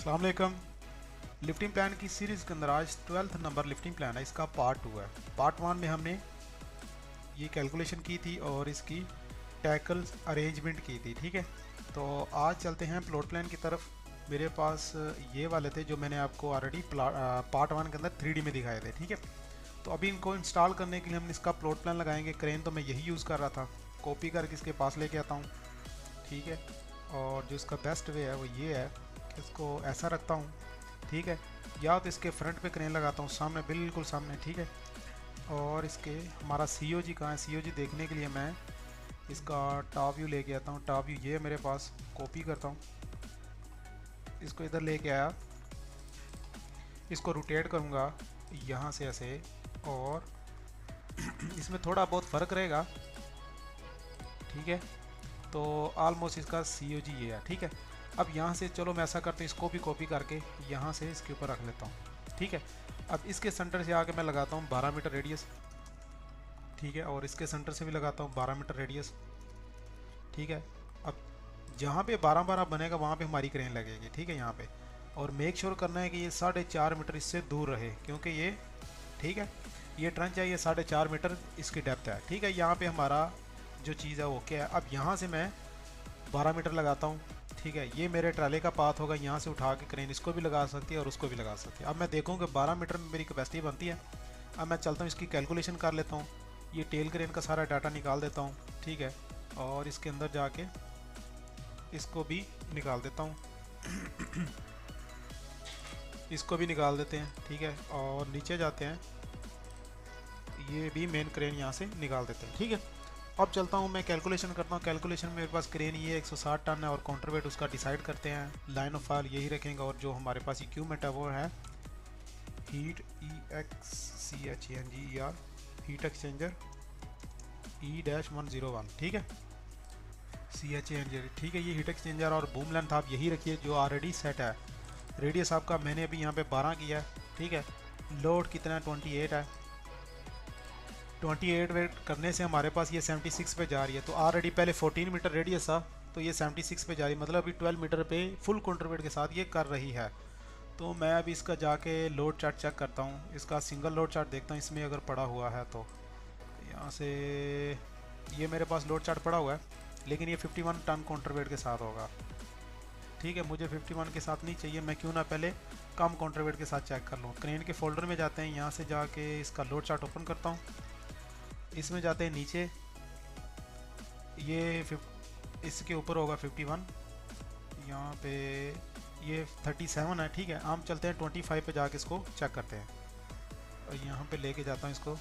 अस्सलाम वालेकुम। Lifting plan की सीरीज़ के अंदर आज 12th नंबर लिफ्टिंग प्लान है, इसका पार्ट 2 है। पार्ट 1 में हमने ये कैलकुलेशन की थी और इसकी टैकल अरेंजमेंट की थी। ठीक है, तो आज चलते हैं प्लॉट प्लान की तरफ। मेरे पास ये वाले थे जो मैंने आपको ऑलरेडी पार्ट 1 के अंदर 3D में दिखाए थे। ठीक है, तो अभी इनको इंस्टॉल करने के लिए हम इसका प्लॉट प्लान लगाएंगे। क्रेन तो मैं यही यूज़ कर रहा था, कॉपी करके इसके पास लेके आता हूँ। ठीक है, और जो इसका बेस्ट वे है वो ये है कि इसको ऐसा रखता हूँ। ठीक है, या तो इसके फ्रंट पे क्रेन लगाता हूँ, सामने बिल्कुल सामने। ठीक है, और इसके हमारा COG कहाँ है, COG देखने के लिए मैं इसका टॉप व्यू लेके आता हूँ। टॉप व्यू ये मेरे पास, कॉपी करता हूँ, इसको इधर लेके आया, इसको रोटेट करूँगा यहाँ से ऐसे, और इसमें थोड़ा बहुत फ़र्क रहेगा। ठीक है, तो ऑलमोस्ट इसका COG ये है। ठीक है, अब यहाँ से चलो मैं ऐसा करता हूँ, इसको भी कॉपी करके यहाँ से इसके ऊपर रख लेता हूँ। ठीक है, अब इसके सेंटर से आके मैं लगाता हूँ 12 मीटर रेडियस। ठीक है, और इसके सेंटर से भी लगाता हूँ 12 मीटर रेडियस। ठीक है, अब जहाँ पे 12-12 बनेगा वहाँ पे हमारी क्रेन लगेगी। ठीक है, यहाँ पे, और मेक श्योर करना है कि ये 4.5 मीटर इससे दूर रहे, क्योंकि ये, ठीक है, ये ट्रंच है, ये 4.5 मीटर इसकी डेप्थ है। ठीक है, यहाँ पे हमारा जो चीज़ है वो क्या है। अब यहाँ से मैं 12 मीटर लगाता हूँ। ठीक है, ये मेरे ट्राले का पाथ होगा, यहाँ से उठा के क्रेन इसको भी लगा सकती है और उसको भी लगा सकती है। अब मैं देखूँ कि 12 मीटर में मेरी कैपेसिटी बनती है। अब मैं चलता हूँ, इसकी कैलकुलेशन कर लेता हूँ, ये टेल क्रेन का सारा डाटा निकाल देता हूँ। ठीक है, और इसके अंदर जाके इसको भी निकाल देता हूँ इसको भी निकाल देते हैं। ठीक है, और नीचे जाते हैं, ये भी मेन क्रेन यहाँ से निकाल देते हैं। ठीक है, अब चलता हूँ, मैं कैलकुलेशन करता हूँ। कैलकुलेशन में मेरे पास क्रेन ये 160 टन है और काउंटर वेट उसका डिसाइड करते हैं। लाइन ऑफ फायर यही रखेंगे, और जो हमारे पास इक्विपमेंट है वो है heat EXCHENGER heat exchanger E-101। ठीक है, CHENGER। ठीक है, ये हीट एक्सचेंजर और बूम लेंथ आप यही रखिए जो ऑलरेडी सेट है। रेडियस आपका मैंने अभी यहाँ पे 12 किया है। ठीक है, लोड कितना है, 28 है। 28 वेट करने से हमारे पास ये 76 पे जा रही है। तो ऑलरेडी पहले 14 मीटर रेडियस था, तो ये 76 पे जा रही है, मतलब अभी 12 मीटर पे फुल काउंटर वेट के साथ ये कर रही है। तो मैं अभी इसका जाके लोड चार्ट चेक करता हूँ, इसका सिंगल लोड चार्ट देखता हूँ इसमें अगर पड़ा हुआ है तो। यहाँ से ये मेरे पास लोड चार्ट पड़ा हुआ है, लेकिन ये 51 टन काउंटर वेट के साथ होगा। ठीक है, मुझे 51 के साथ नहीं चाहिए, मैं क्यों ना पहले कम काउंटर वेट के साथ चेक कर लूँ। क्रेन के फोल्डर में जाते हैं, यहाँ से जाके इसका लोड चार्ट ओपन करता हूँ, इसमें जाते हैं नीचे, ये इसके ऊपर होगा 51, यहाँ पे ये 37 है। ठीक है, हम चलते हैं 25 पे जाके इसको चेक करते हैं, और यहाँ पे लेके जाता हूँ इसको,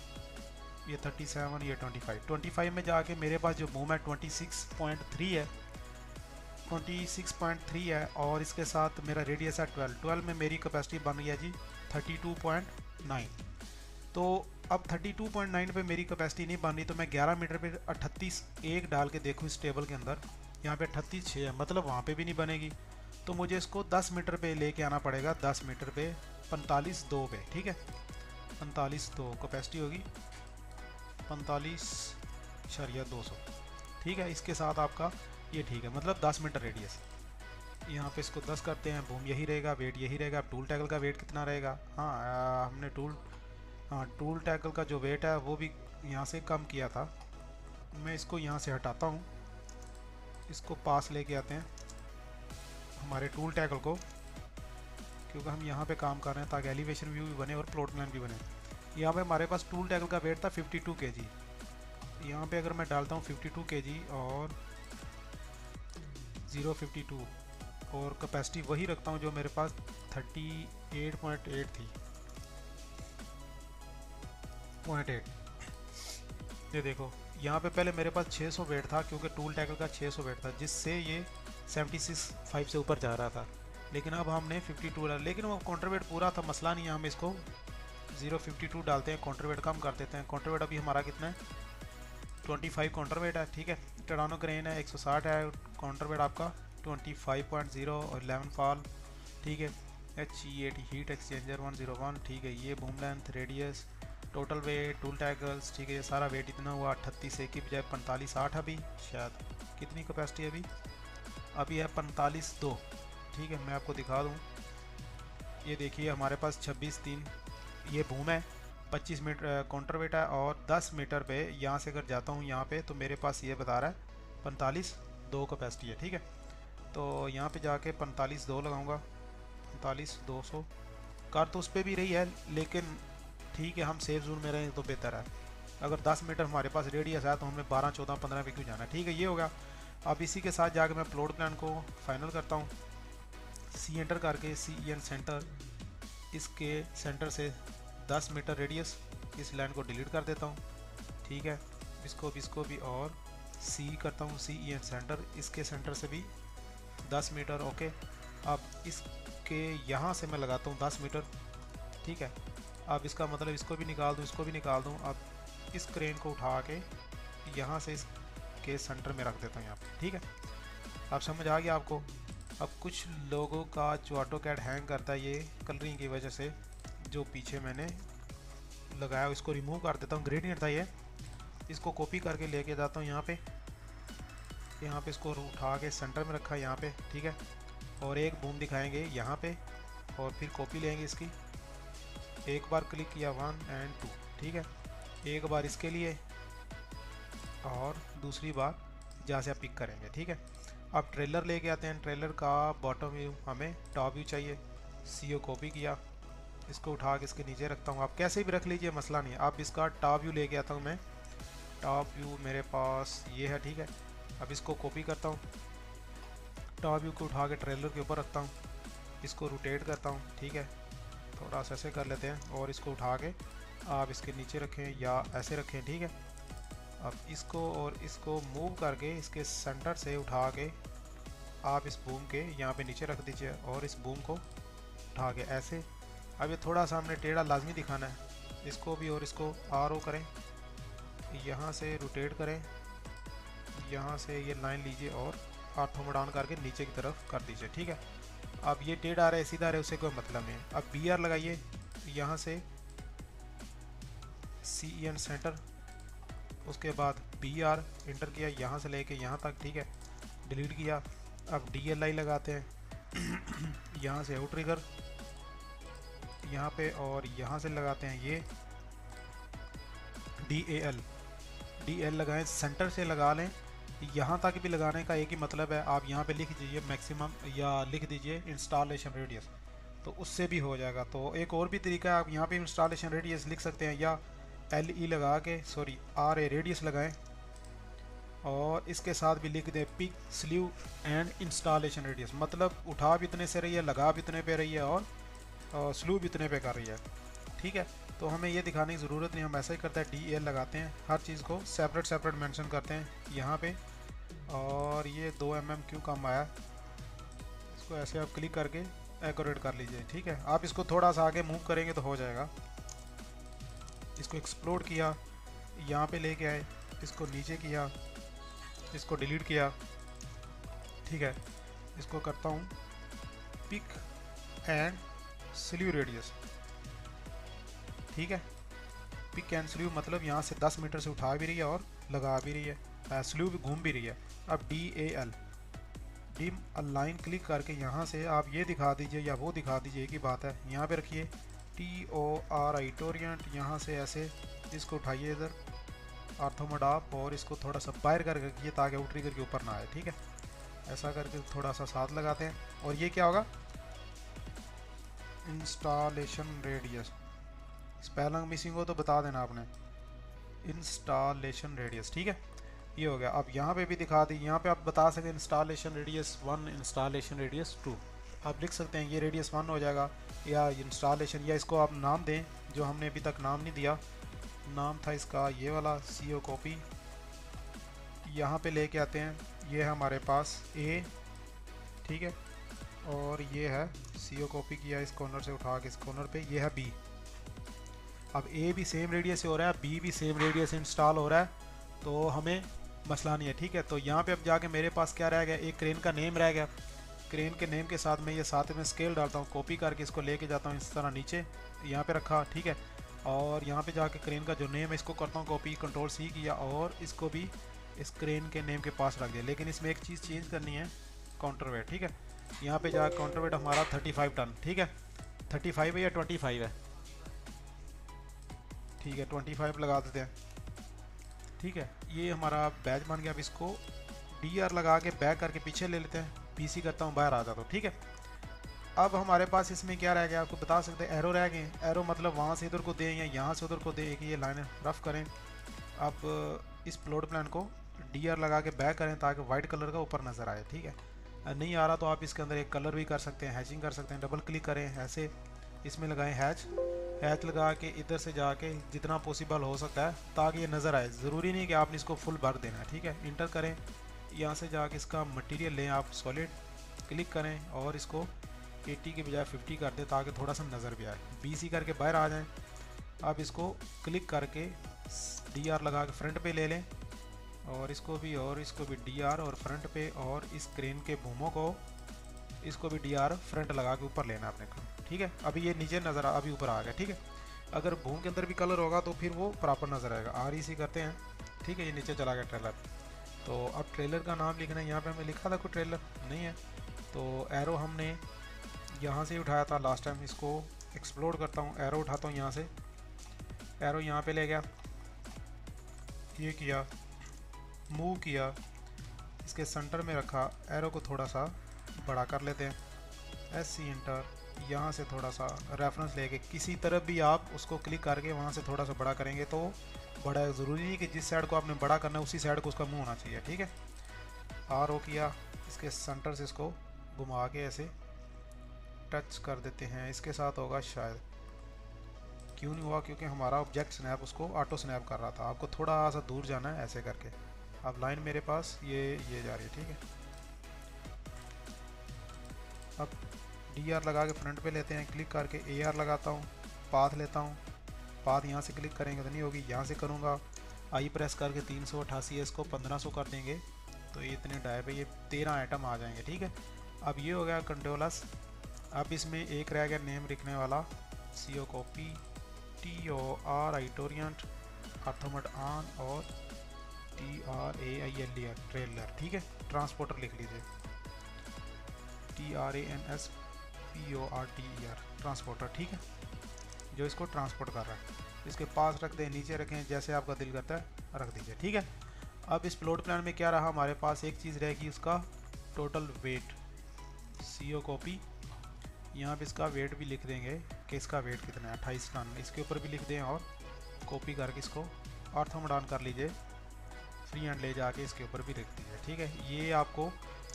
ये 37, ये 25 में जाके मेरे पास जो बूम है 26.3 है, 26.3 है, और इसके साथ मेरा रेडियस है 12 में मेरी कैपेसिटी बन गया जी 32.9। तो अब 32.9 पे मेरी कैपेसिटी नहीं बन रही, तो मैं 11 मीटर पे 38.1 डाल के देखूँ इस टेबल के अंदर, यहाँ पे 38.6 है, मतलब वहाँ पे भी नहीं बनेगी। तो मुझे इसको 10 मीटर पे लेके आना पड़ेगा, 10 मीटर पे 45.2 पे। ठीक है, 45.2 कैपेसिटी होगी, 45.200। ठीक है, इसके साथ आपका ये ठीक है, मतलब 10 मीटर रेडियस। यहाँ पे इसको 10 करते हैं, बूम यही रहेगा, वेट यही रहेगा। अब टूल टैकल का वेट कितना रहेगा, हाँ हमने टूल टैकल का जो वेट है वो भी यहाँ से कम किया था। मैं इसको यहाँ से हटाता हूँ, इसको पास लेके आते हैं हमारे टूल टैकल को, क्योंकि हम यहाँ पे काम कर रहे हैं ताकि एलिवेशन व्यू भी बने और प्लॉट प्लान भी बने। यहाँ पे हमारे पास टूल टैकल का वेट था 52 kg। यहाँ पे अगर मैं डालता हूँ 52 kg और 0.52, और कैपेसिटी वही रखता हूँ जो मेरे पास 38.8 थी, 0.8। ये देखो, यहाँ पे पहले मेरे पास 600 वेट था, क्योंकि टूल टैकल का 600 वेट था, जिससे ये 76.5 से ऊपर जा रहा था। लेकिन अब हमने 52 डाला, लेकिन वो काउंटर वेट पूरा था, मसला नहीं है। हम इसको 0.52 डालते हैं, काउंटर वेट कम कर देते हैं। काउंटर वेट अभी हमारा कितना है, 25 काउंटर वेट है। ठीक है, टरानो क्रेन है, 160 है, काउंटर वेट आपका 25.0 और 11 फॉल। ठीक है, HE80 हीट एक्सचेंजर 101। ठीक है, ये boom length, radius, total weight, tool tackles. ठीक है, ये सारा वेट इतना हुआ 38 की बजाय 45.8। अभी शायद कितनी कैपेसिटी है, अभी है 45.2। ठीक है, मैं आपको दिखा दूँ, ये देखिए हमारे पास 26.3 ये बूम है, 25 मीटर काउंटर वेट है, और 10 मीटर पे यहाँ से अगर जाता हूँ यहाँ पे तो मेरे पास ये बता रहा है 45.2 कैपेसिटी है। ठीक है, तो यहाँ पे जाके 45.2 लगाऊंगा, 45.200 कार तो उस पर भी रही है, लेकिन ठीक है हम सेफ जोन में रहें तो बेहतर है। अगर 10 मीटर हमारे पास रेडियस है तो हमें 12, 14, 15 पे क्यों जाना है। ठीक है, ये होगा। अब इसी के साथ जाके मैं प्लॉट प्लान को फाइनल करता हूँ। सी एंटर करके CEN सेंटर, इसके सेंटर से 10 मीटर रेडियस, इस लाइन को डिलीट कर देता हूँ। ठीक है, इसको भी और सी करता हूँ CEN सेंटर, इसके सेंटर से भी 10 मीटर। ओके, अब इसके यहाँ से मैं लगाता हूँ 10 मीटर। ठीक है, अब इसका मतलब इसको भी निकाल दूँ, इसको भी निकाल दूँ। अब इस क्रेन को उठा के यहाँ से इसके सेंटर में रख देता हूँ यहाँ पे। ठीक है, अब समझ आ गया आपको। अब कुछ लोगों का जो ऑटोकैड हैंग करता है ये कलरिंग की वजह से, जो पीछे मैंने लगाया इसको रिमूव कर देता हूँ। ग्रेडियंट था ये, इसको कॉपी करके लेके जाता हूँ यहाँ पे इसको उठा के सेंटर में रखा है यहाँ पे। ठीक है, और एक बूम दिखाएंगे यहाँ पे, और फिर कॉपी लेंगे इसकी। एक बार क्लिक किया 1 और 2। ठीक है, एक बार इसके लिए और दूसरी बार जहाँ से आप पिक करेंगे। ठीक है, अब ट्रेलर लेके आते हैं। ट्रेलर का बॉटम व्यू हमें टॉप व्यू चाहिए, CO कॉपी किया, इसको उठा के इसके नीचे रखता हूँ। आप कैसे भी रख लीजिए, मसला नहीं है। अब इसका टॉप व्यू लेके आता हूँ मैं। टॉप व्यू मेरे पास ये है। ठीक है, अब इसको कॉपी करता हूँ, टॉप व्यू को उठा के ट्रेलर के ऊपर रखता हूँ, इसको रोटेट करता हूँ। ठीक है, थोड़ा सा ऐसे कर लेते हैं, और इसको उठा के आप इसके नीचे रखें या ऐसे रखें। ठीक है, अब इसको और इसको मूव करके इसके सेंटर से उठा के आप इस बूम के यहाँ पे नीचे रख दीजिए, और इस बूम को उठा के ऐसे। अब ये थोड़ा सा हमने टेढ़ा लाजमी दिखाना है, इसको भी और इसको RO करें, यहाँ से रोटेट करें, यहाँ से ये लाइन लीजिए और ऑर्थो डाउन करके नीचे की तरफ कर दीजिए। ठीक है, अब ये टेढ़ा आ रहा है सीधा आ रहा है, उससे कोई मतलब नहीं है। अब BR लगाइए, यहाँ से CEN सेंटर, उसके बाद BR इंटर किया यहाँ से लेके यहाँ तक। ठीक है, डिलीट किया। अब DLI लगाते हैं यहाँ से आउट ट्रिगर यहाँ पे, और यहाँ से लगाते हैं ये DL लगाएं, सेंटर से लगा लें। यहाँ तक भी लगाने का एक ही मतलब है, आप यहाँ पे लिख दीजिए मैक्सिमम या लिख दीजिए इंस्टॉलेशन रेडियस, तो उससे भी हो जाएगा। तो एक और भी तरीका है, आप यहाँ पे इंस्टॉलेशन रेडियस लिख सकते हैं, या LE लगा के RA रेडियस लगाएं, और इसके साथ भी लिख दें pick sleeve and installation radius, मतलब उठा भी इतने से रही है, लगा भी इतने पे रही है, और स्लू भी इतने पे कर रही है। ठीक है, तो हमें ये दिखाने की ज़रूरत नहीं, हम ऐसा ही करते हैं, DL लगाते हैं, हर चीज़ को सेपरेट मेंशन करते हैं यहाँ पे। और ये 2 mm क्यों कम आया, इसको ऐसे आप क्लिक करके एक्यूरेट कर लीजिए। ठीक है, आप इसको थोड़ा सा आगे मूव करेंगे तो हो जाएगा। इसको एक्सप्लोड किया, यहाँ पे लेके आए, इसको नीचे किया, इसको डिलीट किया। ठीक है, इसको करता हूँ पिक एंड स्लीव रेडियस। ठीक है, पिक एंड स्लीव मतलब यहाँ से 10 मीटर से उठा भी रही है और लगा भी रही है, स्लीव भी घूम भी रही है। अब DAL डिम अलाइन क्लिक करके यहाँ से आप ये दिखा दीजिए या वो दिखा दीजिए, एक ही बात है। यहाँ पे रखिए TORI टोरियंट, यहाँ से ऐसे इसको उठाइए इधर ऑर्थोमोडाप, और इसको थोड़ा सा बाहर करके रखिए ताकि आउट ट्रिगर के ऊपर ना आए। ठीक है, ऐसा करके थोड़ा सा साथ लगाते हैं, और ये क्या होगा इंस्टॉलेशन रेडियस। स्पेलिंग मिसिंग हो तो बता देना आपने, इंस्टॉलेशन रेडियस। ठीक है, ये हो गया। अब यहाँ पे भी दिखा दी, यहाँ पे आप बता सकते हैं इंस्टॉलेशन रेडियस 1, इंस्टॉलेशन रेडियस 2, आप लिख सकते हैं। ये रेडियस 1 हो जाएगा, या इंस्टॉलेशन, या इसको आप नाम दें जो हमने अभी तक नाम नहीं दिया। नाम था इसका ये वाला, CO कॉपी, यहाँ पे लेके आते हैं, ये है हमारे पास A। ठीक है, और ये है CO कॉपी किया, इस कॉर्नर से उठा के इस कॉर्नर पे, ये है B। अब A भी सेम रेडियस से हो रहा है, B भी सेम रेडियस से इंस्टॉल हो रहा है, तो हमें मसला नहीं है। ठीक है, तो यहाँ पे अब जाके मेरे पास क्या रह गया, एक क्रेन का नेम रह गया। क्रेन के नेम के साथ मैं ये साथ में स्केल डालता हूँ, कॉपी करके इसको लेके जाता हूँ इस तरह नीचे, यहाँ पे रखा। ठीक है, और यहाँ पे जाके क्रेन का जो नेम है इसको करता हूँ कॉपी, Ctrl+C किया, और इसको भी इस क्रेन के नेम के पास रख दिया। लेकिन इसमें एक चीज़ चेंज करनी है, काउंटर वेट। ठीक है, यहाँ पे जाकर काउंटर वेट हमारा 35 टन। ठीक है, 35 है या 25 है? ठीक है 25 लगा देते हैं। ठीक है ये हमारा बैच बन गया। अब इसको DR लगा के बैक करके पीछे ले लेते हैं, PC करता हूँ, बाहर आ जाता हूँ। ठीक है अब हमारे पास इसमें क्या रह गया आपको बता सकते हैं, एरो रह गए। एरो मतलब वहाँ से इधर को दें या यहाँ से उधर को दें, एक ये लाइन रफ करें। अब इस प्लॉट प्लान को DR लगा के बैक करें ताकि वाइट कलर का ऊपर नज़र आए। ठीक है नहीं आ रहा तो आप इसके अंदर एक कलर भी कर सकते हैं, हैचिंग कर सकते हैं। डबल क्लिक करें ऐसे, इसमें लगाएं हैच लगा के इधर से जाके जितना पॉसिबल हो सकता है ताकि ये नज़र आए। ज़रूरी नहीं कि आपने इसको फुल भर देना है। ठीक है इंटर करें, यहाँ से जाके इसका मटेरियल लें आप, सॉलिड क्लिक करें और इसको 80 के बजाय 50 कर दें ताकि थोड़ा सा नज़र भी आए। BC करके बाहर आ जाएं। अब इसको क्लिक करके DR लगा के फ्रंट पे ले लें और इसको भी DR और फ्रंट पे, और इस क्रेन के बूमों को इसको भी DR फ्रंट लगा के ऊपर लेना अपने को। ठीक है अभी ये नीचे नज़र अभी ऊपर आ गया। ठीक है अगर बूम के अंदर भी कलर होगा तो फिर वो प्रॉपर नज़र आएगा। REC करते हैं। ठीक है ये नीचे चला गया ट्रेलर। तो अब ट्रेलर का नाम लिखना है, यहाँ पे हमें लिखा था कोई ट्रेलर नहीं है तो एरो हमने यहाँ से उठाया था लास्ट टाइम। इसको एक्सप्लोर करता हूँ, एरो उठाता हूँ यहाँ से, एरो यहाँ पे ले गया, ये किया, मूव किया, इसके सेंटर में रखा, एरो को थोड़ा सा बड़ा कर लेते हैं, SC इंटर, यहाँ से थोड़ा सा रेफरेंस लेके किसी तरफ भी आप उसको क्लिक करके वहाँ से थोड़ा सा बड़ा करेंगे तो बड़ा। ज़रूरी नहीं कि जिस साइड को आपने बड़ा करना है उसी साइड को उसका मुंह होना चाहिए। ठीक है RO किया, इसके सेंटर से इसको घुमा के ऐसे टच कर देते हैं। इसके साथ होगा शायद, क्यों नहीं हुआ क्योंकि हमारा ऑब्जेक्ट स्नैप उसको ऑटो स्नैप कर रहा था। आपको थोड़ा सा दूर जाना है ऐसे करके। अब लाइन मेरे पास ये जा रही है। ठीक है अब DR लगा के फ्रंट पे लेते हैं, क्लिक करके AR लगाता हूँ, पाथ लेता हूँ, पाथ यहाँ से क्लिक करेंगे तो नहीं होगी, यहाँ से करूँगा, I प्रेस करके 388 है, इसको 1500 कर देंगे तो ये इतने डाई पे ये 13 आइटम आ जाएंगे। ठीक है अब ये हो गया कंट्रोलस। अब इसमें एक रह गया नेम लिखने वाला, CO कॉपी, TOR आइटोरियंट, अर्थोमट ऑन और TRAILER ट्रेलर। ठीक है ट्रांसपोर्टर लिख लीजिए, TRANSPORTER ट्रांसपोर्टर। ठीक है जो इसको ट्रांसपोर्ट कर रहा है, इसके पास रख दें, नीचे रखें, जैसे आपका दिल करता है रख दीजिए। ठीक है अब इस प्लॉट प्लान में क्या रहा हमारे पास, एक चीज़ रहेगी उसका टोटल वेट, CO कॉपी, यहाँ पे इसका वेट भी लिख देंगे कि इसका वेट कितना है, 28 टन, इसके ऊपर भी लिख दें और कॉपी करके इसको ऑर्थोमोडान कर लीजिए, फ्री हैंड ले जाके इसके ऊपर भी रख दीजिए। ठीक है ये आपको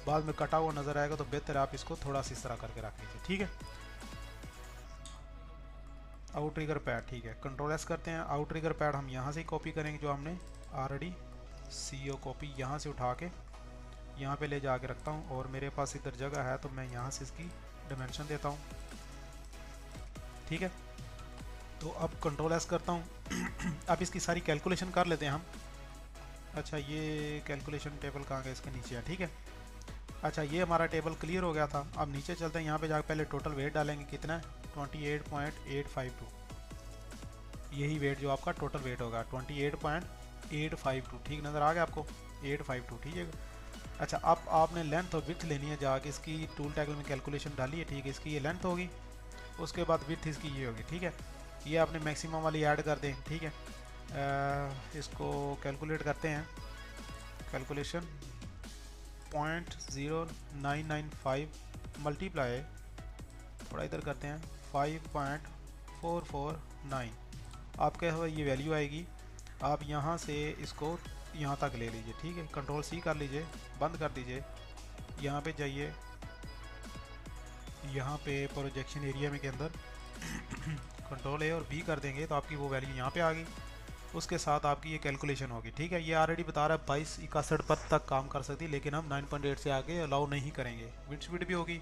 बाद में कटा हुआ नज़र आएगा तो बेहतर आप इसको थोड़ा सा इस तरह करके रख लीजिए। ठीक है आउट ट्रिगर पैड। ठीक है कंट्रोल S करते हैं, आउट ट्रिगर पैड हम यहाँ से ही कॉपी करेंगे जो हमने ऑलरेडी CO कॉपी यहाँ से उठा के यहाँ पे ले जाके रखता हूँ, और मेरे पास इधर जगह है तो मैं यहाँ से इसकी डायमेंशन देता हूँ। ठीक है तो अब कंट्रोल S करता हूँ अब इसकी सारी कैलकुलेशन कर लेते हैं हम। अच्छा ये कैलकुलेशन टेबल कहाँ गया, इसके नीचे है। ठीक है अच्छा ये हमारा टेबल क्लियर हो गया था। अब नीचे चलते हैं, यहाँ पे जाकर पहले टोटल वेट डालेंगे, कितना है 28.852, यही वेट जो आपका टोटल वेट होगा 28.852। ठीक नज़र आ गया आपको 852। ठीक है अच्छा अब आपने लेंथ और विड्थ लेनी है, जाके इसकी टूल टैगल में कैलकुलेशन डाली है। ठीक है इसकी ये लेंथ होगी, उसके बाद विड्थ इसकी ये होगी। ठीक है ये आपने मैक्सिमम वाली ऐड कर दें। ठीक है इसको कैलकुलेट करते हैं, कैलकुलेशन 0.0995 मल्टीप्लाई, थोड़ा इधर करते हैं 5.449, आपके ये वैल्यू आएगी। आप यहाँ से इसको यहाँ तक ले लीजिए। ठीक है कंट्रोल C कर लीजिए, बंद कर दीजिए, यहाँ पे जाइए, यहाँ पे प्रोजेक्शन एरिया में के अंदर कंट्रोल A और B कर देंगे तो आपकी वो वैल्यू यहाँ पे आ गई, उसके साथ आपकी ये कैलकुलेशन होगी। ठीक है ये ऑलरेडी बता रहा है 2261 पर तक काम कर सकती है, लेकिन हम 9.8 से आगे अलाउ नहीं करेंगे। विड स्पीड भी होगी।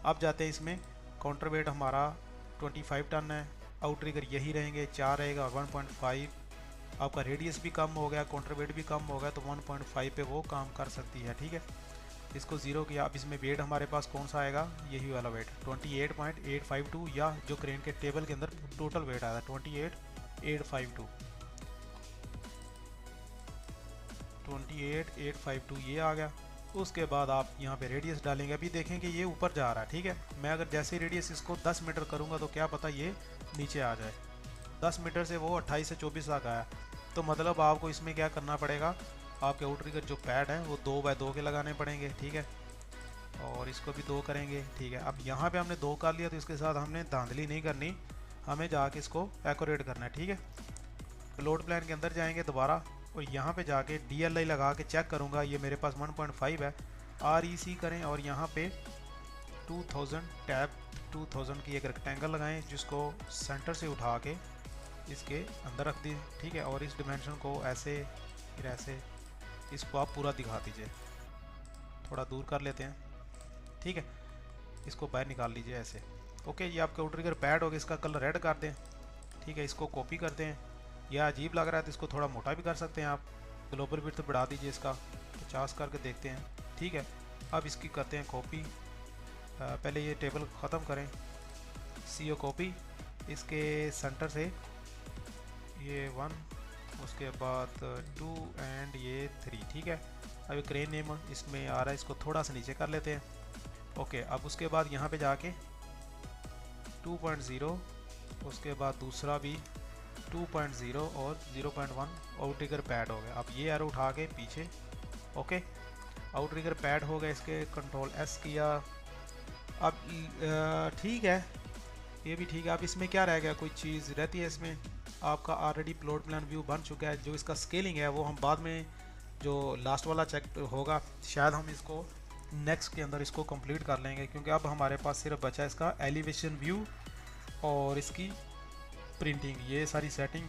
अब जाते हैं इसमें, काउंटर वेट हमारा 25 टन है, आउट ट्रिगर यही रहेंगे 4 रहेगा और 1.5, आपका रेडियस भी कम हो गया, काउंटर वेट भी कम हो गया तो 1.5 पे वो काम कर सकती है। ठीक है इसको 0 किया। अब इसमें वेट हमारे पास कौन सा आएगा, यही वाला वेट 28.852, या जो क्रेन के टेबल के अंदर टोटल वेट आया था 28.852 ये आ गया। उसके बाद आप यहाँ पे रेडियस डालेंगे। अभी देखें कि ये ऊपर जा रहा है, ठीक है। मैं अगर जैसे रेडियस इसको 10 मीटर करूँगा तो क्या पता ये नीचे आ जाए। 10 मीटर से वो 28 से 24 तक आया, तो मतलब आपको इसमें क्या करना पड़ेगा, आपके आउटरिगर जो पैड हैं वो 2x2 के लगाने पड़ेंगे, ठीक है। और इसको भी 2 करेंगे, ठीक है। अब यहाँ पे हमने 2 कर लिया तो इसके साथ हमने धांधली नहीं करनी, हमें जाके इसको एक्यूरेट करना है, ठीक है। लोड प्लान के अंदर जाएंगे दोबारा और यहाँ पे जाके DLI लगा के चेक करूँगा, ये मेरे पास 1.5 है। REC करें और यहाँ पे 2000 टैब 2000 की एक रेक्टेंगल लगाएं, जिसको सेंटर से उठा के इसके अंदर रख दी, ठीक है। और इस डिमेंशन को ऐसे फिर ऐसे इसको आप पूरा दिखा दीजिए, थोड़ा दूर कर लेते हैं, ठीक है। इसको बाहर निकाल लीजिए ऐसे, ओके। ये आपका आउटरिगर पैड हो गया, इसका कलर रेड कर दें, ठीक है। इसको कॉपी करते हैं, यह अजीब लग रहा है तो इसको थोड़ा मोटा भी कर सकते हैं आप। ग्लोबल विड्थ बढ़ा दीजिए इसका 50 करके देखते हैं, ठीक है। अब इसकी करते हैं कॉपी, पहले ये टेबल ख़त्म करें, CO कॉपी, इसके सेंटर से ये 1, उसके बाद 2 एंड ये 3, ठीक है। अब ये क्रेन नेम इसमें आ रहा है, इसको थोड़ा सा नीचे कर लेते हैं, ओके। अब उसके बाद यहाँ पे जाके 2.0, उसके बाद दूसरा भी 2.0 और 0.1 आउटरिगर पैड हो गया। अब ये एरो उठा के पीछे, ओके। आउटरिगर पैड हो गया, इसके कंट्रोल S किया। अब ठीक है, ये भी ठीक है। अब इसमें क्या रह गया, कोई चीज़ रहती है इसमें, आपका ऑलरेडी प्लॉट प्लान व्यू बन चुका है। जो इसका स्केलिंग है वो हम बाद में जो लास्ट वाला चेक होगा शायद हम इसको नेक्स्ट के अंदर इसको कंप्लीट कर लेंगे, क्योंकि अब हमारे पास सिर्फ बचा है इसका एलिवेशन व्यू और इसकी प्रिंटिंग। ये सारी सेटिंग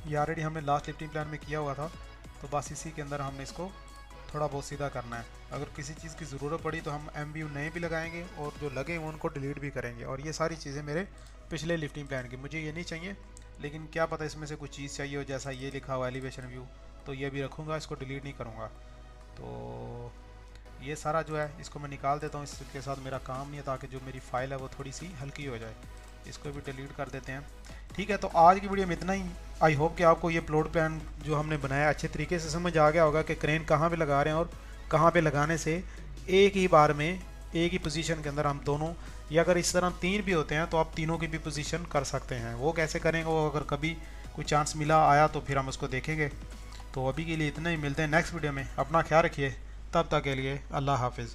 ये ऑलरेडी हमने लास्ट लिफ्टिंग प्लान में किया हुआ था, तो बस इसी के अंदर हमने इसको थोड़ा बहुत सीधा करना है। अगर किसी चीज़ की ज़रूरत पड़ी तो हम MVU नए भी लगाएंगे और जो लगे हुए उनको डिलीट भी करेंगे। और ये सारी चीज़ें मेरे पिछले लिफ्टिंग प्लान की, मुझे ये नहीं चाहिए, लेकिन क्या पता इसमें से कुछ चीज़ चाहिए हो, जैसा ये लिखा हुआ एलिवेशन व्यू, तो ये भी रखूँगा, इसको डिलीट नहीं करूँगा। तो ये सारा जो है इसको मैं निकाल देता हूँ, इसके साथ मेरा काम नहीं है, ताकि जो मेरी फ़ाइल है वो थोड़ी सी हल्की हो जाए। इसको भी डिलीट कर देते हैं, ठीक है। तो आज की वीडियो में इतना ही। आई होप कि आपको ये प्लॉट प्लान जो हमने बनाया अच्छे तरीके से समझ आ गया होगा कि क्रेन कहाँ पे लगा रहे हैं और कहाँ पे लगाने से एक ही बार में एक ही पोजीशन के अंदर हम दोनों, या अगर इस तरह 3 भी होते हैं तो आप तीनों की भी पोजीशन कर सकते हैं। वो कैसे करेंगे, वो अगर कभी कोई चांस मिला आया तो फिर हम उसको देखेंगे। तो अभी के लिए इतना ही, मिलते हैं नेक्स्ट वीडियो में। अपना ख्याल रखिए, तब तक के लिए अल्लाह हाफिज़।